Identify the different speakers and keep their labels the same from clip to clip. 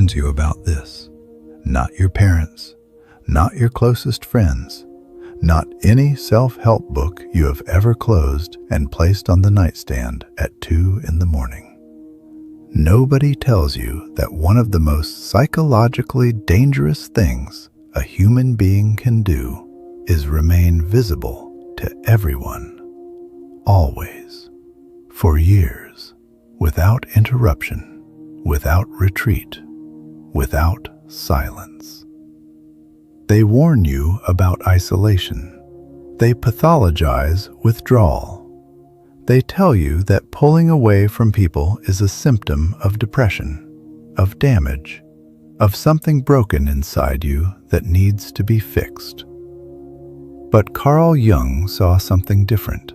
Speaker 1: warns you about this. Not your parents, not your closest friends, not any self-help book you have ever closed and placed on the nightstand at 2 in the morning. Nobody tells you that one of the most psychologically dangerous things a human being can do is remain visible to everyone, always, for years, without interruption, without retreat, without silence. They warn you about isolation. They pathologize withdrawal. They tell you that pulling away from people is a symptom of depression, of damage, of something broken inside you that needs to be fixed. But Carl Jung saw something different,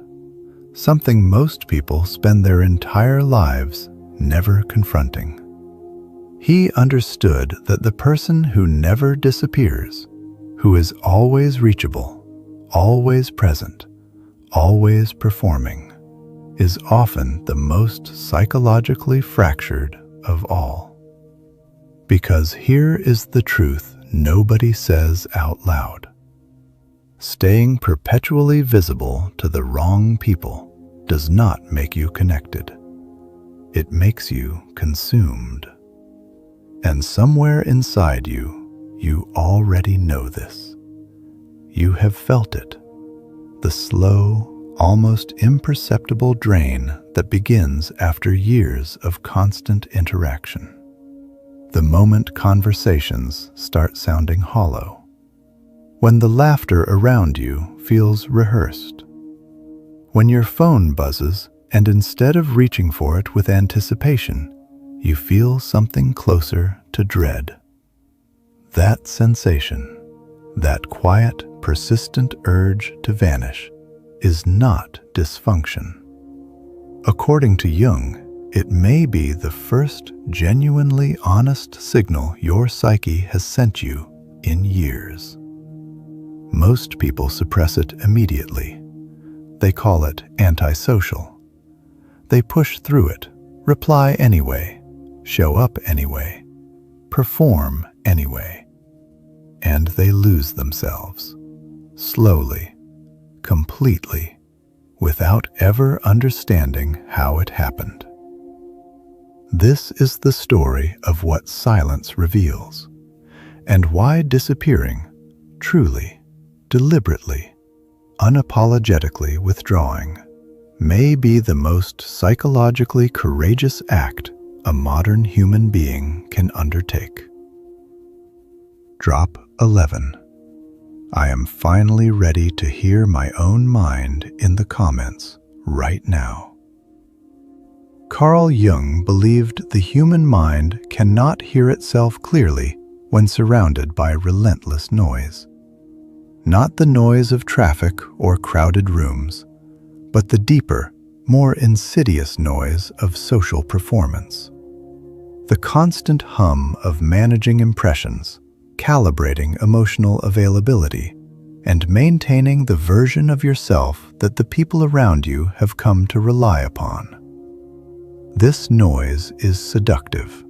Speaker 1: something most people spend their entire lives never confronting. He understood that the person who never disappears, who is always reachable, always present, always performing, is often the most psychologically fractured of all. Because here is the truth nobody says out loud. Staying perpetually visible to the wrong people does not make you connected. It makes you consumed. And somewhere inside you, you already know this. You have felt it, the slow, almost imperceptible drain that begins after years of constant interaction. The moment conversations start sounding hollow. When the laughter around you feels rehearsed. When your phone buzzes and instead of reaching for it with anticipation, you feel something closer to dread. That sensation, that quiet, persistent urge to vanish, is not dysfunction. According to Jung, it may be the first genuinely honest signal your psyche has sent you in years. Most people suppress it immediately. They call it antisocial. They push through it, reply anyway, show up anyway, perform anyway, and they lose themselves, slowly, completely, without ever understanding how it happened. This is the story of what silence reveals, and why disappearing, truly, deliberately, unapologetically withdrawing, may be the most psychologically courageous act a modern human being can undertake. Drop 11. I am finally ready to hear my own mind in the comments right now. Carl Jung believed the human mind cannot hear itself clearly when surrounded by relentless noise. Not the noise of traffic or crowded rooms, but the deeper, more insidious noise of social performance. The constant hum of managing impressions, calibrating emotional availability, and maintaining the version of yourself that the people around you have come to rely upon. This noise is seductive.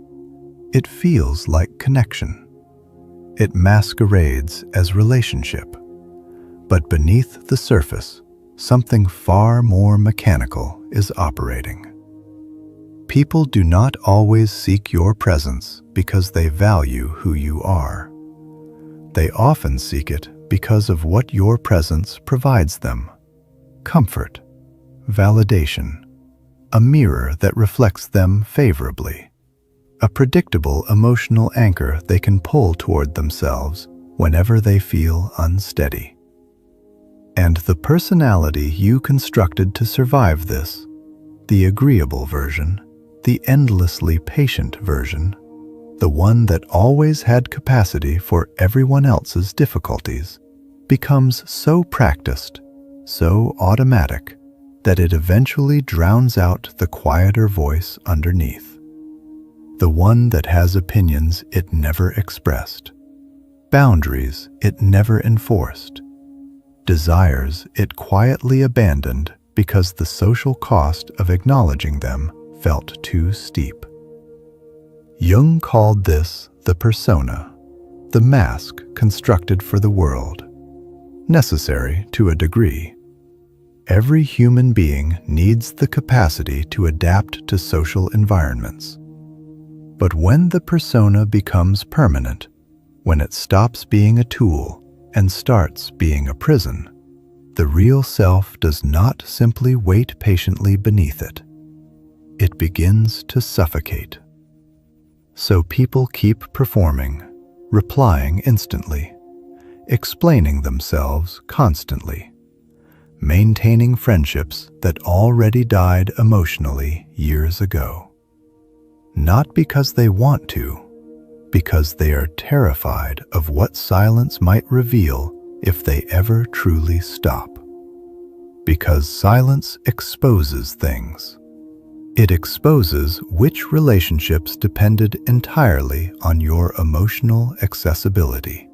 Speaker 1: It feels like connection. It masquerades as relationship. But beneath the surface, something far more mechanical is operating. People do not always seek your presence because they value who you are. They often seek it because of what your presence provides them: comfort, validation, a mirror that reflects them favorably, a predictable emotional anchor they can pull toward themselves whenever they feel unsteady. And the personality you constructed to survive this, the agreeable version, the endlessly patient version, the one that always had capacity for everyone else's difficulties, becomes so practiced, so automatic, that it eventually drowns out the quieter voice underneath. The one that has opinions it never expressed, boundaries it never enforced, desires it quietly abandoned because the social cost of acknowledging them felt too steep. Jung called this the persona, the mask constructed for the world, necessary to a degree. Every human being needs the capacity to adapt to social environments. But when the persona becomes permanent, when it stops being a tool and starts being a prison, the real self does not simply wait patiently beneath it. It begins to suffocate. So people keep performing, replying instantly, explaining themselves constantly, maintaining friendships that already died emotionally years ago. Not because they want to, because they are terrified of what silence might reveal if they ever truly stop. Because silence exposes things. It exposes which relationships depended entirely on your emotional accessibility.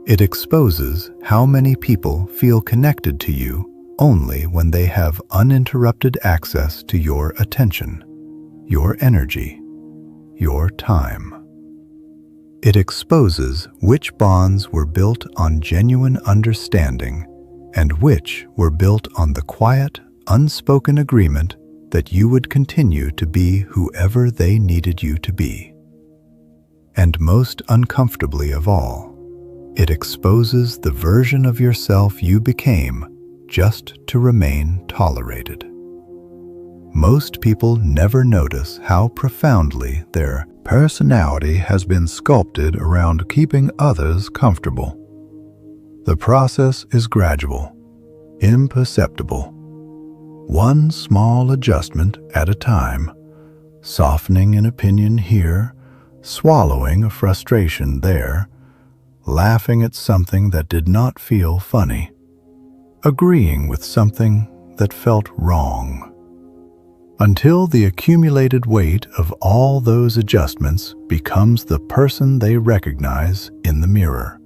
Speaker 1: It exposes how many people feel connected to you only when they have uninterrupted access to your attention, your energy, your time. It exposes which bonds were built on genuine understanding and which were built on the quiet, unspoken agreement that you would continue to be whoever they needed you to be. And most uncomfortably of all, it exposes the version of yourself you became just to remain tolerated. Most people never notice how profoundly their personality has been sculpted around keeping others comfortable. The process is gradual, imperceptible. One small adjustment at a time, softening an opinion here, swallowing a frustration there, laughing at something that did not feel funny, agreeing with something that felt wrong. Until the accumulated weight of all those adjustments becomes the person they recognize in the mirror.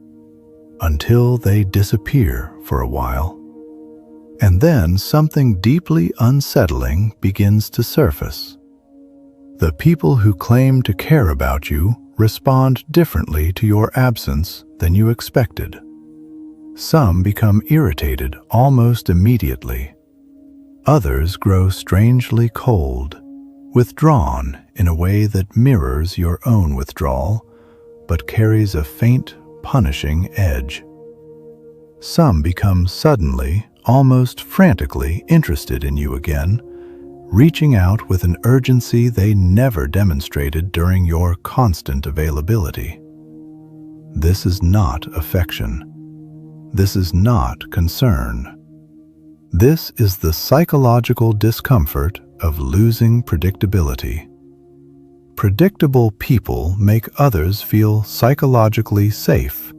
Speaker 1: Until they disappear for a while. And then something deeply unsettling begins to surface. The people who claim to care about you respond differently to your absence than you expected. Some become irritated almost immediately. Others grow strangely cold, withdrawn in a way that mirrors your own withdrawal, but carries a faint, punishing edge. Some become suddenly, almost frantically interested in you again, reaching out with an urgency they never demonstrated during your constant availability. This is not affection. This is not concern. This is the psychological discomfort of losing predictability. Predictable people make others feel psychologically safe.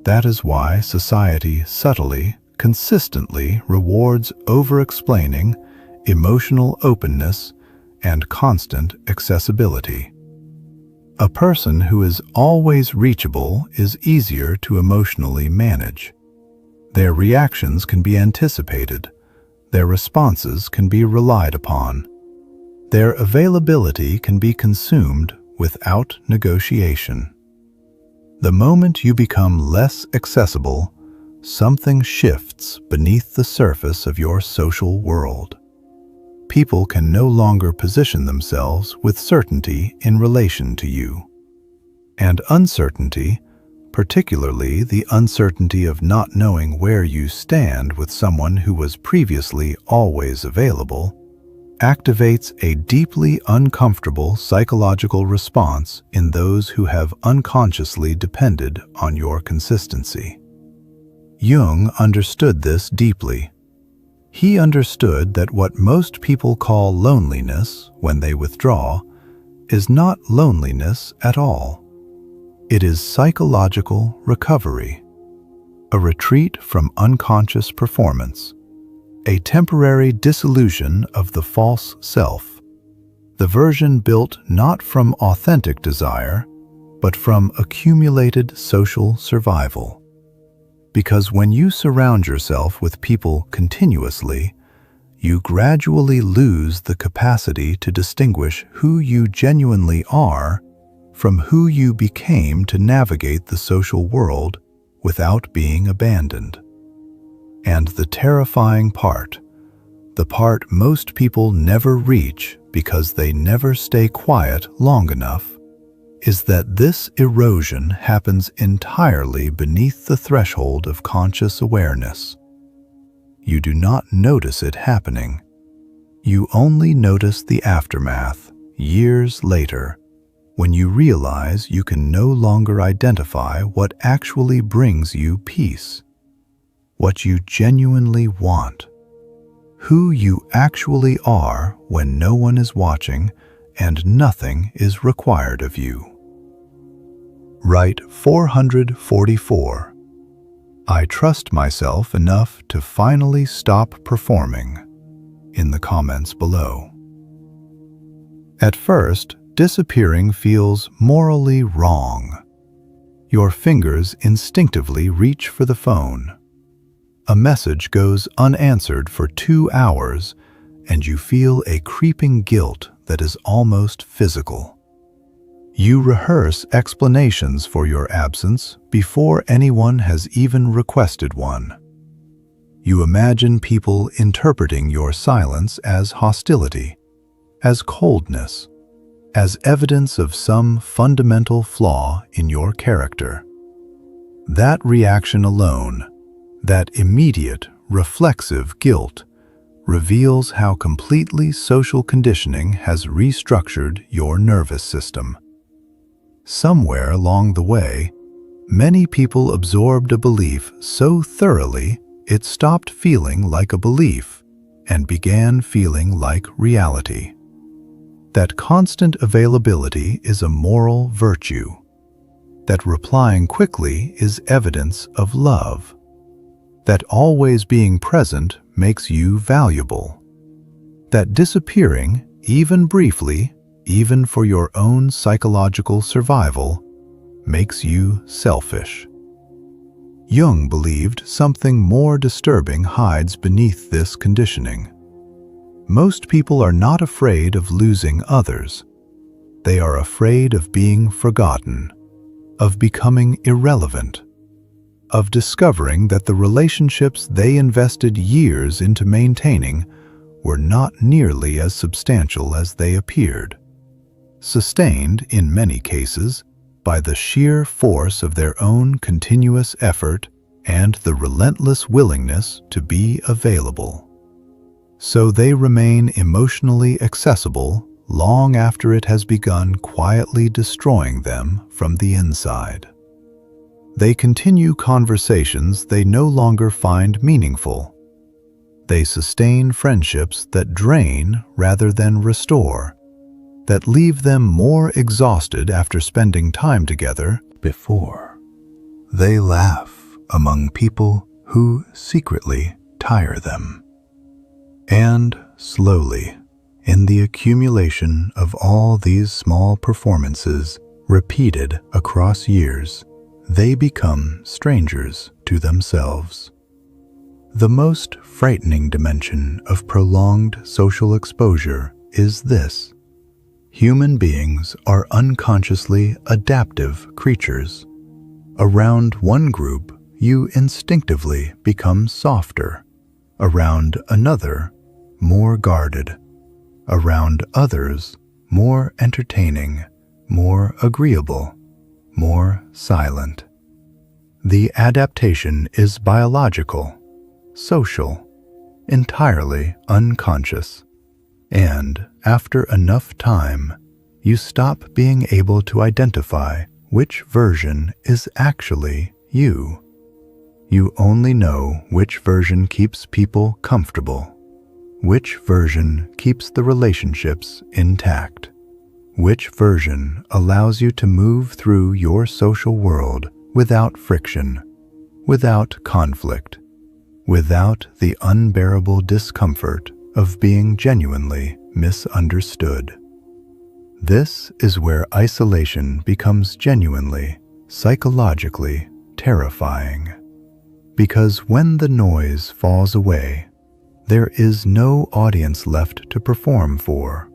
Speaker 1: That is why society subtly, consistently rewards over-explaining, emotional openness, and constant accessibility. A person who is always reachable is easier to emotionally manage. Their reactions can be anticipated. Their responses can be relied upon. Their availability can be consumed without negotiation. The moment you become less accessible, something shifts beneath the surface of your social world. People can no longer position themselves with certainty in relation to you. And uncertainty, particularly the uncertainty of not knowing where you stand with someone who was previously always available, activates a deeply uncomfortable psychological response in those who have unconsciously depended on your consistency. Jung understood this deeply. He understood that what most people call loneliness when they withdraw is not loneliness at all. It is psychological recovery, a retreat from unconscious performance, a temporary dissolution of the false self, the version built not from authentic desire, but from accumulated social survival. Because when you surround yourself with people continuously, you gradually lose the capacity to distinguish who you genuinely are from who you became to navigate the social world without being abandoned. And the terrifying part, the part most people never reach because they never stay quiet long enough, is that this erosion happens entirely beneath the threshold of conscious awareness. You do not notice it happening. You only notice the aftermath years later, when you realize you can no longer identify what actually brings you peace, what you genuinely want, who you actually are when no one is watching and nothing is required of you. Write 444. I trust myself enough to finally stop performing, in the comments below. At first, disappearing feels morally wrong. Your fingers instinctively reach for the phone. A message goes unanswered for 2 hours, and you feel a creeping guilt that is almost physical. You rehearse explanations for your absence before anyone has even requested one. You imagine people interpreting your silence as hostility, as coldness, as evidence of some fundamental flaw in your character. That reaction alone, that immediate, reflexive guilt, reveals how completely social conditioning has restructured your nervous system. Somewhere along the way, many people absorbed a belief so thoroughly it stopped feeling like a belief and began feeling like reality. That constant availability is a moral virtue. That replying quickly is evidence of love. That always being present makes you valuable. That disappearing, even briefly, even for your own psychological survival, makes you selfish. Jung believed something more disturbing hides beneath this conditioning. Most people are not afraid of losing others. They are afraid of being forgotten, of becoming irrelevant, of discovering that the relationships they invested years into maintaining were not nearly as substantial as they appeared. Sustained, in many cases, by the sheer force of their own continuous effort and the relentless willingness to be available. So they remain emotionally accessible long after it has begun quietly destroying them from the inside. They continue conversations they no longer find meaningful. They sustain friendships that drain rather than restore, that leave them more exhausted after spending time together before. They laugh among people who secretly tire them. And slowly, in the accumulation of all these small performances repeated across years, they become strangers to themselves. The most frightening dimension of prolonged social exposure is this: human beings are unconsciously adaptive creatures. Around one group, you instinctively become softer. Around another, more guarded. Around others, more entertaining, more agreeable, more silent. The adaptation is biological, social, entirely unconscious. And after enough time, you stop being able to identify which version is actually you. You only know which version keeps people comfortable, which version keeps the relationships intact, which version allows you to move through your social world without friction, without conflict, without the unbearable discomfort of being genuinely misunderstood. This is where isolation becomes genuinely, psychologically terrifying. Because when the noise falls away, there is no audience left to perform for.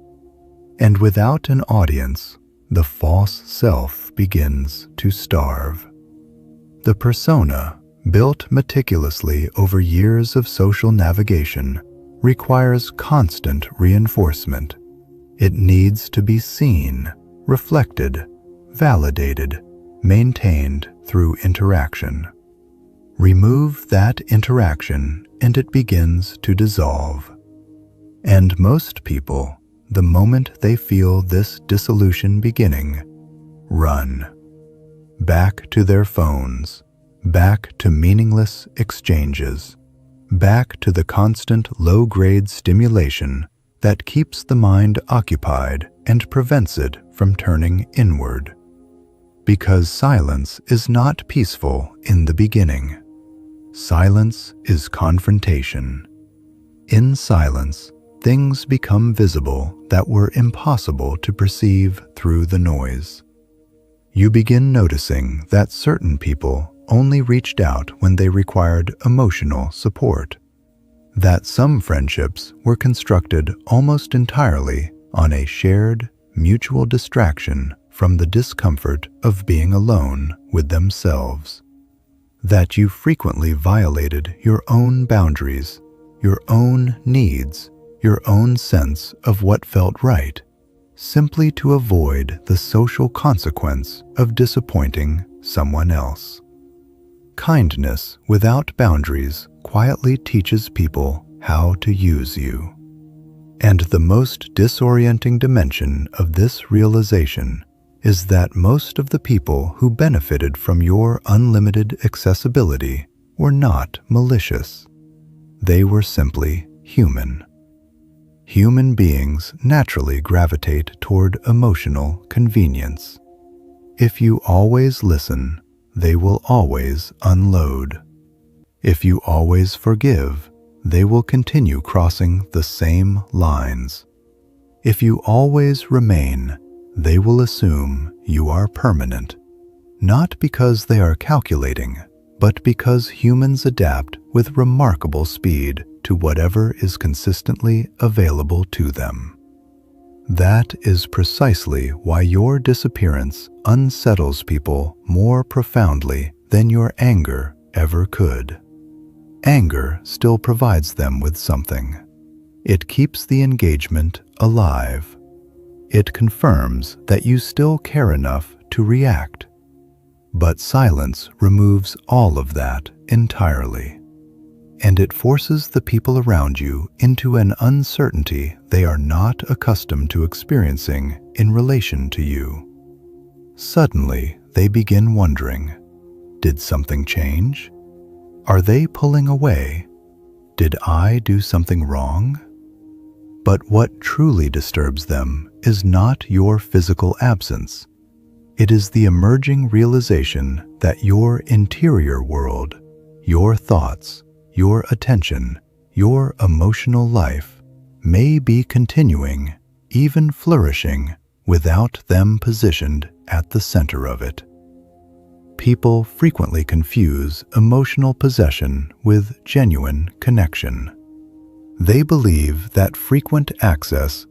Speaker 1: And without an audience, the false self begins to starve. The persona, built meticulously over years of social navigation, requires constant reinforcement. It needs to be seen, reflected, validated, maintained through interaction. Remove that interaction and it begins to dissolve. And most people, the moment they feel this dissolution beginning, run. Back to their phones, back to meaningless exchanges, back to the constant low-grade stimulation that keeps the mind occupied and prevents it from turning inward. Because silence is not peaceful in the beginning. Silence is confrontation. In silence, things become visible that were impossible to perceive through the noise. You begin noticing that certain people only reached out when they required emotional support, that some friendships were constructed almost entirely on a shared, mutual distraction from the discomfort of being alone with themselves, that you frequently violated your own boundaries, your own needs, your own sense of what felt right, simply to avoid the social consequence of disappointing someone else. Kindness without boundaries quietly teaches people how to use you. And the most disorienting dimension of this realization is that most of the people who benefited from your unlimited accessibility were not malicious. They were simply human. Human beings naturally gravitate toward emotional convenience. If you always listen, they will always unload. If you always forgive, they will continue crossing the same lines. If you always remain, they will assume you are permanent, not because they are calculating, but because humans adapt with remarkable speed to whatever is consistently available to them. That is precisely why your disappearance unsettles people more profoundly than your anger ever could. Anger still provides them with something. It keeps the engagement alive. It confirms that you still care enough to react. But silence removes all of that entirely. And it forces the people around you into an uncertainty they are not accustomed to experiencing in relation to you. Suddenly, they begin wondering, did something change? Are they pulling away? Did I do something wrong? But what truly disturbs them is not your physical absence. It is the emerging realization that your interior world, your thoughts, your attention, your emotional life may be continuing, even flourishing, without them positioned at the center of it. People frequently confuse emotional possession with genuine connection. They believe that frequent access